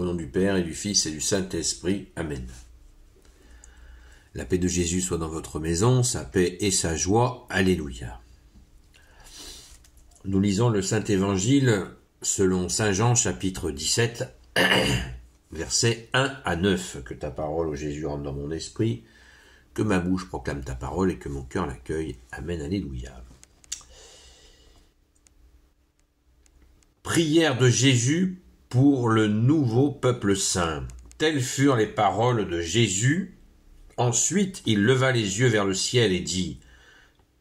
nom du Père et du Fils et du Saint-Esprit. Amen. La paix de Jésus soit dans votre maison, sa paix et sa joie. Alléluia. Nous lisons le Saint-Évangile selon Saint Jean, chapitre 17, versets 1 à 9. Que ta parole, ô Jésus, rentre dans mon esprit, que ma bouche proclame ta parole et que mon cœur l'accueille. Amen. Alléluia. Prière de Jésus pour le nouveau peuple saint. Telles furent les paroles de Jésus. Ensuite, il leva les yeux vers le ciel et dit :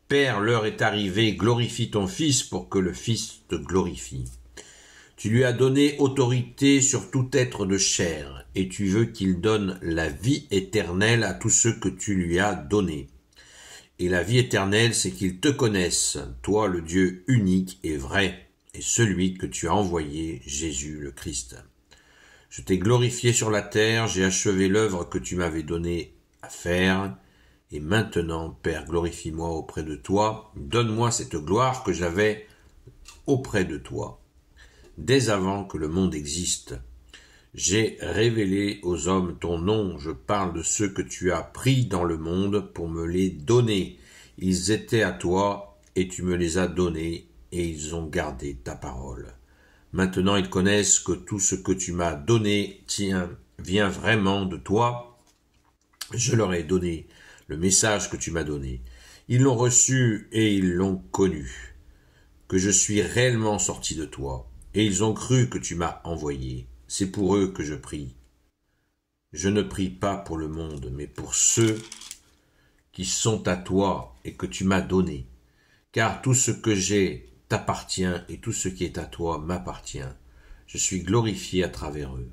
Père, l'heure est arrivée, glorifie ton Fils pour que le Fils te glorifie. Tu lui as donné autorité sur tout être de chair, et tu veux qu'il donne la vie éternelle à tous ceux que tu lui as donnés. Et la vie éternelle, c'est qu'ils te connaissent, toi le Dieu unique et vrai, et celui que tu as envoyé, Jésus le Christ. Je t'ai glorifié sur la terre, j'ai achevé l'œuvre que tu m'avais donnée à faire, et maintenant, Père, glorifie-moi auprès de toi, donne-moi cette gloire que j'avais auprès de toi. Dès avant que le monde existe, j'ai révélé aux hommes ton nom, je parle de ceux que tu as pris dans le monde pour me les donner. Ils étaient à toi, et tu me les as donnés, et ils ont gardé ta parole. Maintenant ils connaissent que tout ce que tu m'as donné vient vraiment de toi. Je leur ai donné le message que tu m'as donné. Ils l'ont reçu et ils l'ont connu, que je suis réellement sorti de toi, et ils ont cru que tu m'as envoyé. C'est pour eux que je prie. Je ne prie pas pour le monde, mais pour ceux qui sont à toi et que tu m'as donné, car tout ce que j'ai t'appartient et tout ce qui est à toi m'appartient. Je suis glorifié à travers eux.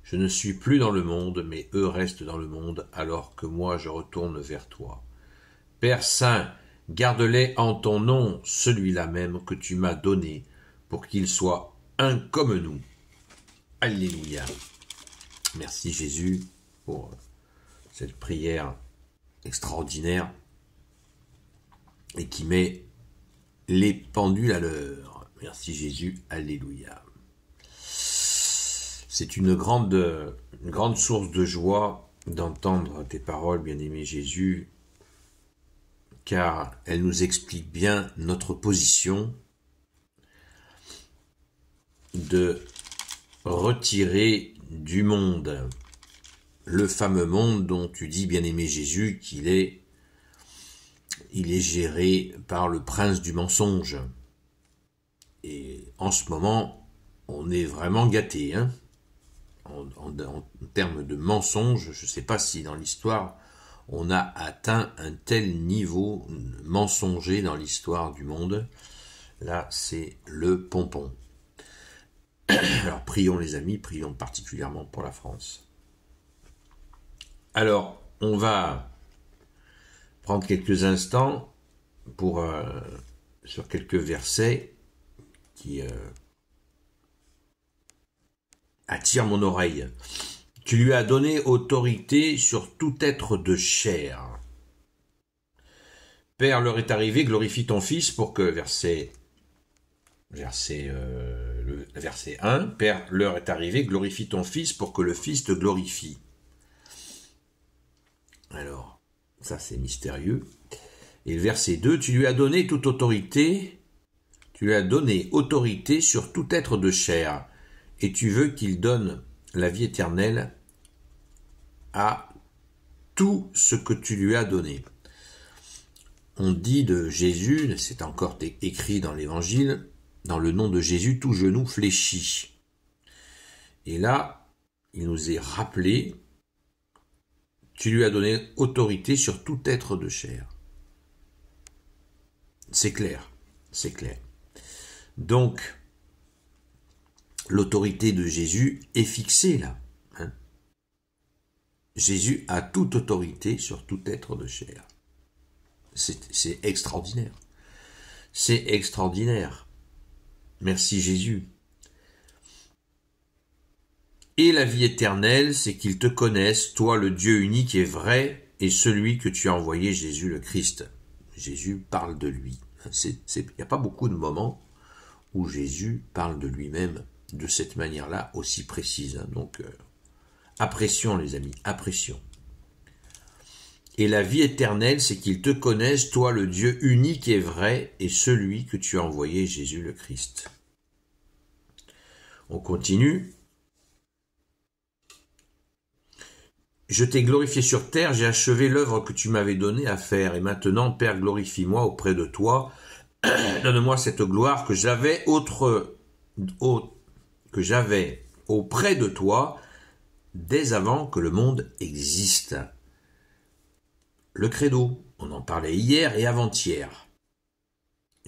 Je ne suis plus dans le monde, mais eux restent dans le monde, alors que moi je retourne vers toi. Père Saint, garde-les en ton nom, celui-là même que tu m'as donné, pour qu'ils soient un comme nous. Alléluia. Merci Jésus pour cette prière extraordinaire et qui met les pendules à l'heure. Merci Jésus. Alléluia. C'est une grande source de joie d'entendre tes paroles, bien-aimé Jésus, car elles nous expliquent bien notre position de retirer du monde, le fameux monde dont tu dis, bien-aimé Jésus, qu'il est géré par le prince du mensonge. Et en ce moment, on est vraiment gâté, hein. En termes de mensonges, je ne sais pas si dans l'histoire, on a atteint un tel niveau mensonger dans l'histoire du monde. Là, c'est le pompon. Alors, prions les amis, prions particulièrement pour la France. Alors, on va prendre quelques instants sur quelques versets qui attirent mon oreille. Tu lui as donné autorité sur tout être de chair. Père, l'heure est arrivée, glorifie ton Fils pour que, verset 1, Père, l'heure est arrivée, glorifie ton Fils pour que le Fils te glorifie. Alors, ça c'est mystérieux. Et le verset 2, tu lui as donné toute autorité, tu lui as donné autorité sur tout être de chair, et tu veux qu'il donne la vie éternelle à tout ce que tu lui as donné. On dit de Jésus, c'est encore écrit dans l'Évangile, dans le nom de Jésus, tout genou fléchit. Et là, il nous est rappelé, tu lui as donné autorité sur tout être de chair. C'est clair, c'est clair. Donc, l'autorité de Jésus est fixée là. Hein. Jésus a toute autorité sur tout être de chair. C'est extraordinaire. C'est extraordinaire. Merci Jésus. Et la vie éternelle, c'est qu'ils te connaissent, toi le Dieu unique et vrai, et celui que tu as envoyé, Jésus le Christ. Jésus parle de lui. Il n'y a pas beaucoup de moments où Jésus parle de lui-même de cette manière-là aussi précise. Hein. Donc, apprécions les amis, apprécions. Et la vie éternelle, c'est qu'ils te connaissent, toi le Dieu unique et vrai, et celui que tu as envoyé, Jésus le Christ. On continue. Je t'ai glorifié sur terre, j'ai achevé l'œuvre que tu m'avais donnée à faire, et maintenant, Père, glorifie-moi auprès de toi. Donne-moi cette gloire que j'avais auprès de toi dès avant que le monde existe. Le credo, on en parlait hier et avant-hier.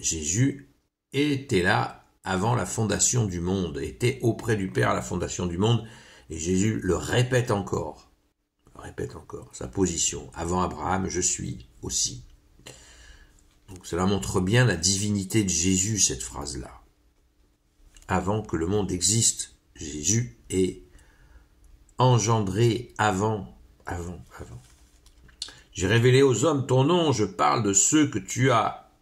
Jésus était là avant la fondation du monde, était auprès du Père à la fondation du monde, et Jésus le répète encore. Sa position. Avant Abraham, je suis aussi. Donc cela montre bien la divinité de Jésus, cette phrase-là. Avant que le monde existe, Jésus est engendré avant. J'ai révélé aux hommes ton nom, je parle de ceux que tu as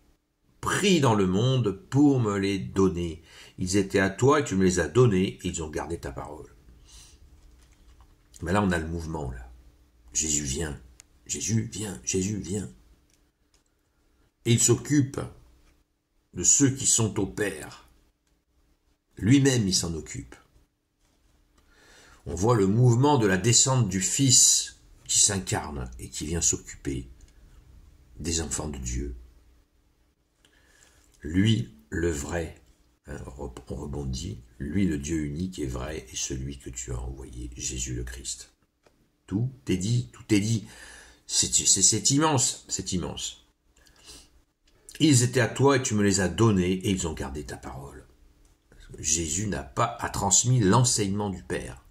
pris dans le monde pour me les donner. Ils étaient à toi et tu me les as donnés et ils ont gardé ta parole. Mais là, on a le mouvement, là. Jésus vient. Et il s'occupe de ceux qui sont au Père. Lui-même, il s'en occupe. On voit le mouvement de la descente du Fils qui s'incarne et qui vient s'occuper des enfants de Dieu. Lui, le vrai, hein, on rebondit, lui, le Dieu unique et vrai, et celui que tu as envoyé, Jésus le Christ. Tout est dit. C'est immense. Ils étaient à toi et tu me les as donnés et ils ont gardé ta parole. Jésus a transmis l'enseignement du Père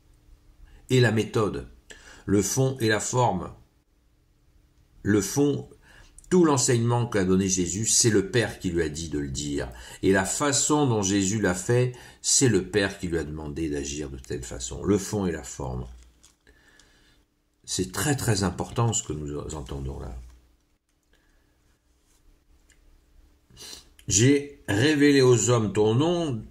et la méthode, le fond et la forme. Le fond, tout l'enseignement qu'a donné Jésus, c'est le Père qui lui a dit de le dire. Et la façon dont Jésus l'a fait, c'est le Père qui lui a demandé d'agir de telle façon. Le fond et la forme. C'est très très important ce que nous entendons là. J'ai révélé aux hommes ton nom,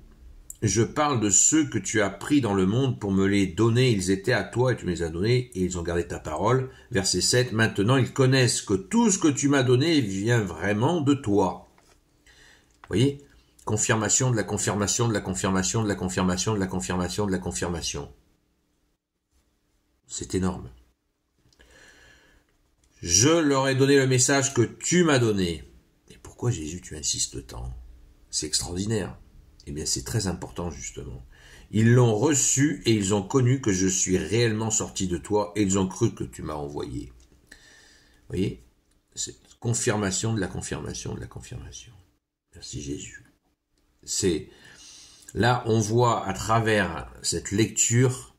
je parle de ceux que tu as pris dans le monde pour me les donner, ils étaient à toi et tu me les as donnés et ils ont gardé ta parole. Verset 7, maintenant ils connaissent que tout ce que tu m'as donné vient vraiment de toi. Vous voyez, confirmation de la confirmation de la confirmation de la confirmation de la confirmation de la confirmation. C'est énorme. Je leur ai donné le message que tu m'as donné. Et pourquoi Jésus tu insistes tant? C'est extraordinaire. Eh bien c'est très important justement. Ils l'ont reçu et ils ont connu que je suis réellement sorti de toi et ils ont cru que tu m'as envoyé. Vous voyez, c'est confirmation de la confirmation de la confirmation. Merci Jésus. C'est là on voit à travers cette lecture,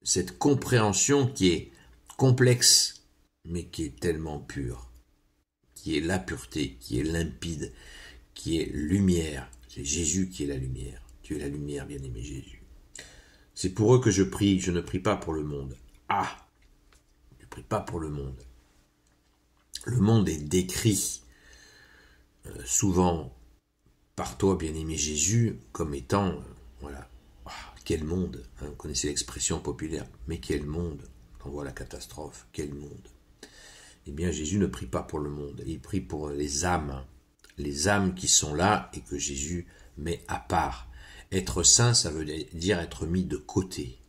cette compréhension qui est complexe, mais qui est tellement pure, qui est la pureté, qui est limpide, qui est lumière. C'est Jésus qui est la lumière. Tu es la lumière, bien-aimé Jésus. C'est pour eux que je prie, je ne prie pas pour le monde. Ah, je ne prie pas pour le monde. Le monde est décrit souvent par toi, bien-aimé Jésus, comme étant, voilà, quel monde, hein, vous connaissez l'expression populaire, mais quel monde. On voit la catastrophe, quel monde. Eh bien, Jésus ne prie pas pour le monde, il prie pour les âmes qui sont là et que Jésus met à part. Être saint, ça veut dire être mis de côté.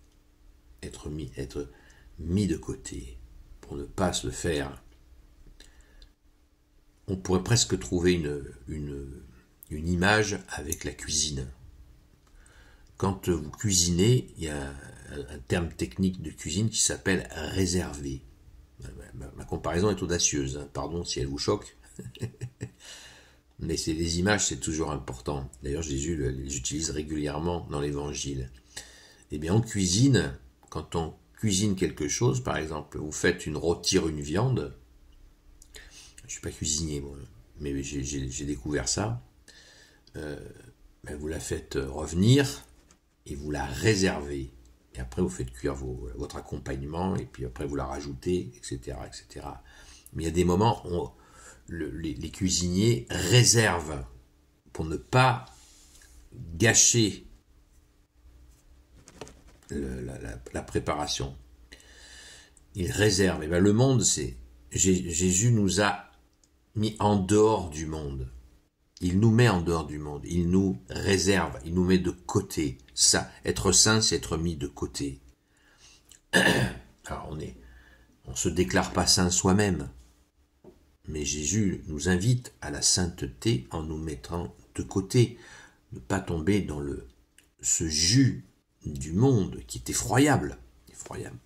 Être mis de côté, pour ne pas se faire. On pourrait presque trouver une image avec la cuisine. Quand vous cuisinez, il y a un terme technique de cuisine qui s'appelle réserver. Ma comparaison est audacieuse, hein. Pardon si elle vous choque. Mais les images, c'est toujours important. D'ailleurs, Jésus les utilise régulièrement dans l'Évangile. Eh bien, en cuisine, quand on cuisine quelque chose, par exemple, vous faites rôtir une viande. Je ne suis pas cuisinier, moi, mais j'ai découvert ça. Vous la faites revenir et vous la réservez. Et après, vous faites cuire votre accompagnement, et puis après, vous la rajoutez, etc. etc. Mais il y a des moments où les cuisiniers réservent pour ne pas gâcher la préparation. Il réserve. Et bien le monde, c'est... Jésus nous a mis en dehors du monde. Il nous met en dehors du monde. Il nous réserve. Il nous met de côté. Ça, être saint, c'est être mis de côté. Alors on se déclare pas saint soi-même. Mais Jésus nous invite à la sainteté en nous mettant de côté. Ne pas tomber dans ce jus du monde qui est effroyable. Effroyable.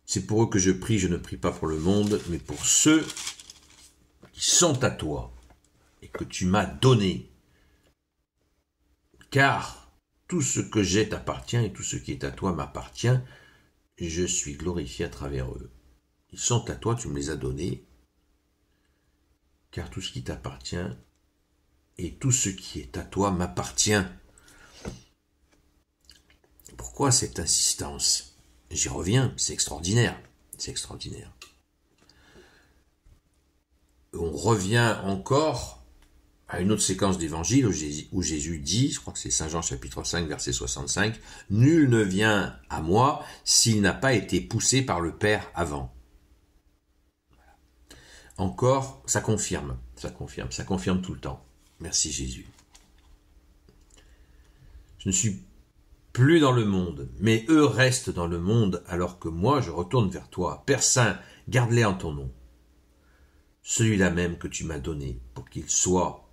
C'est pour eux que je prie, je ne prie pas pour le monde, mais pour ceux qui sont à toi et que tu m'as donné. Car tout ce que j'ai t'appartient et tout ce qui est à toi m'appartient, je suis glorifié à travers eux. Ils sont à toi, tu me les as donnés, car tout ce qui t'appartient et tout ce qui est à toi m'appartient. Pourquoi cette insistance ? J'y reviens, c'est extraordinaire, c'est extraordinaire. On revient encore à une autre séquence d'évangile où Jésus dit, je crois que c'est Saint Jean chapitre 5 verset 65, « Nul ne vient à moi s'il n'a pas été poussé par le Père avant. » Encore, ça confirme tout le temps. Merci Jésus. Je ne suis plus dans le monde, mais eux restent dans le monde, alors que moi je retourne vers toi. Père Saint, garde-les en ton nom. Celui-là même que tu m'as donné, pour qu'ils soient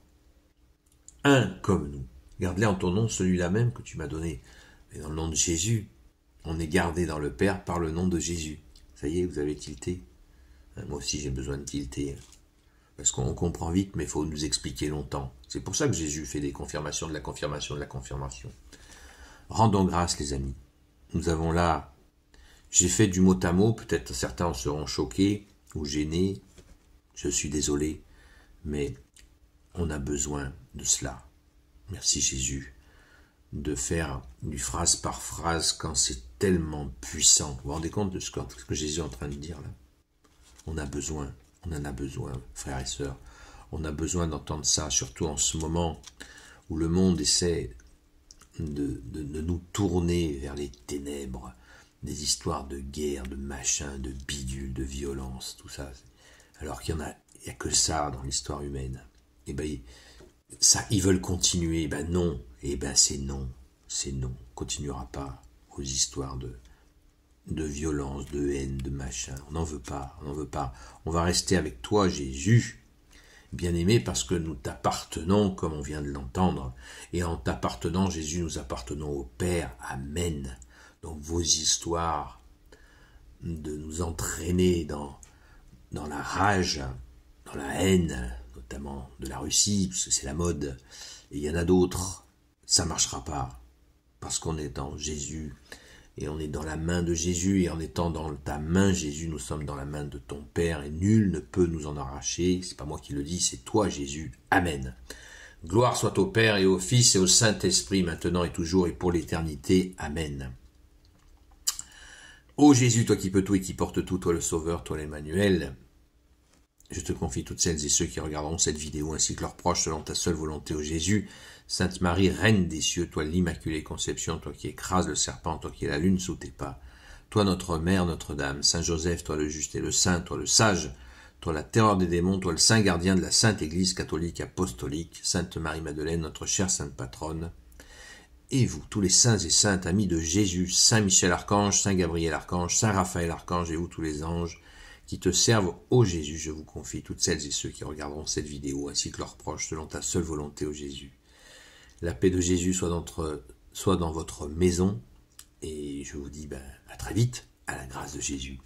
un comme nous. Garde-les en ton nom, celui-là même que tu m'as donné. Mais dans le nom de Jésus, on est gardé dans le Père par le nom de Jésus. Ça y est, vous avez tilté. Moi aussi j'ai besoin de tilter. Parce qu'on comprend vite, mais il faut nous expliquer longtemps. C'est pour ça que Jésus fait des confirmations de la confirmation de la confirmation. Rendons grâce, les amis. Nous avons là, j'ai fait du mot à mot, peut-être certains en seront choqués ou gênés, je suis désolé, mais on a besoin de cela. Merci Jésus, de faire du phrase par phrase quand c'est tellement puissant. Vous vous rendez compte de ce que Jésus est en train de dire là ? On a besoin, on en a besoin, frères et sœurs. On a besoin d'entendre ça, surtout en ce moment où le monde essaie de nous tourner vers les ténèbres, des histoires de guerre, de machin, de bidule, de violence, tout ça. Alors qu'il y a que ça dans l'histoire humaine. Et ben ça, ils veulent continuer. Ben non. Et ben c'est non. C'est non. On continuera pas aux histoires de violence, de haine, de machin. On n'en veut pas. On n'en veut pas. On va rester avec toi, Jésus. Bien-aimé, parce que nous t'appartenons, comme on vient de l'entendre, et en t'appartenant, Jésus, nous appartenons au Père. Amen. Donc vos histoires de nous entraîner dans la rage, dans la haine, notamment de la Russie, parce que c'est la mode, et il y en a d'autres, ça ne marchera pas, parce qu'on est en Jésus, et on est dans la main de Jésus, et en étant dans ta main, Jésus, nous sommes dans la main de ton Père, et nul ne peut nous en arracher. C'est pas moi qui le dis, c'est toi, Jésus. Amen. Gloire soit au Père et au Fils et au Saint-Esprit, maintenant et toujours et pour l'éternité. Amen. Ô Jésus, toi qui peux tout et qui portes tout, toi le Sauveur, toi l'Emmanuel, je te confie toutes celles et ceux qui regarderont cette vidéo, ainsi que leurs proches, selon ta seule volonté, ô Jésus. Sainte Marie, Reine des cieux, toi l'Immaculée Conception, toi qui écrases le serpent, toi qui es la lune sous tes pas, toi notre Mère, Notre-Dame, Saint Joseph, toi le juste et le saint, toi le sage, toi la terreur des démons, toi le saint gardien de la Sainte Église catholique apostolique, Sainte Marie-Madeleine, notre chère Sainte Patronne, et vous, tous les saints et saintes amis de Jésus, Saint Michel Archange, Saint Gabriel Archange, Saint Raphaël Archange, et vous tous les anges qui te servent, ô Jésus, je vous confie toutes celles et ceux qui regarderont cette vidéo, ainsi que leurs proches, selon ta seule volonté, ô Jésus. La paix de Jésus soit dans votre maison, et je vous dis à très vite, à la grâce de Jésus.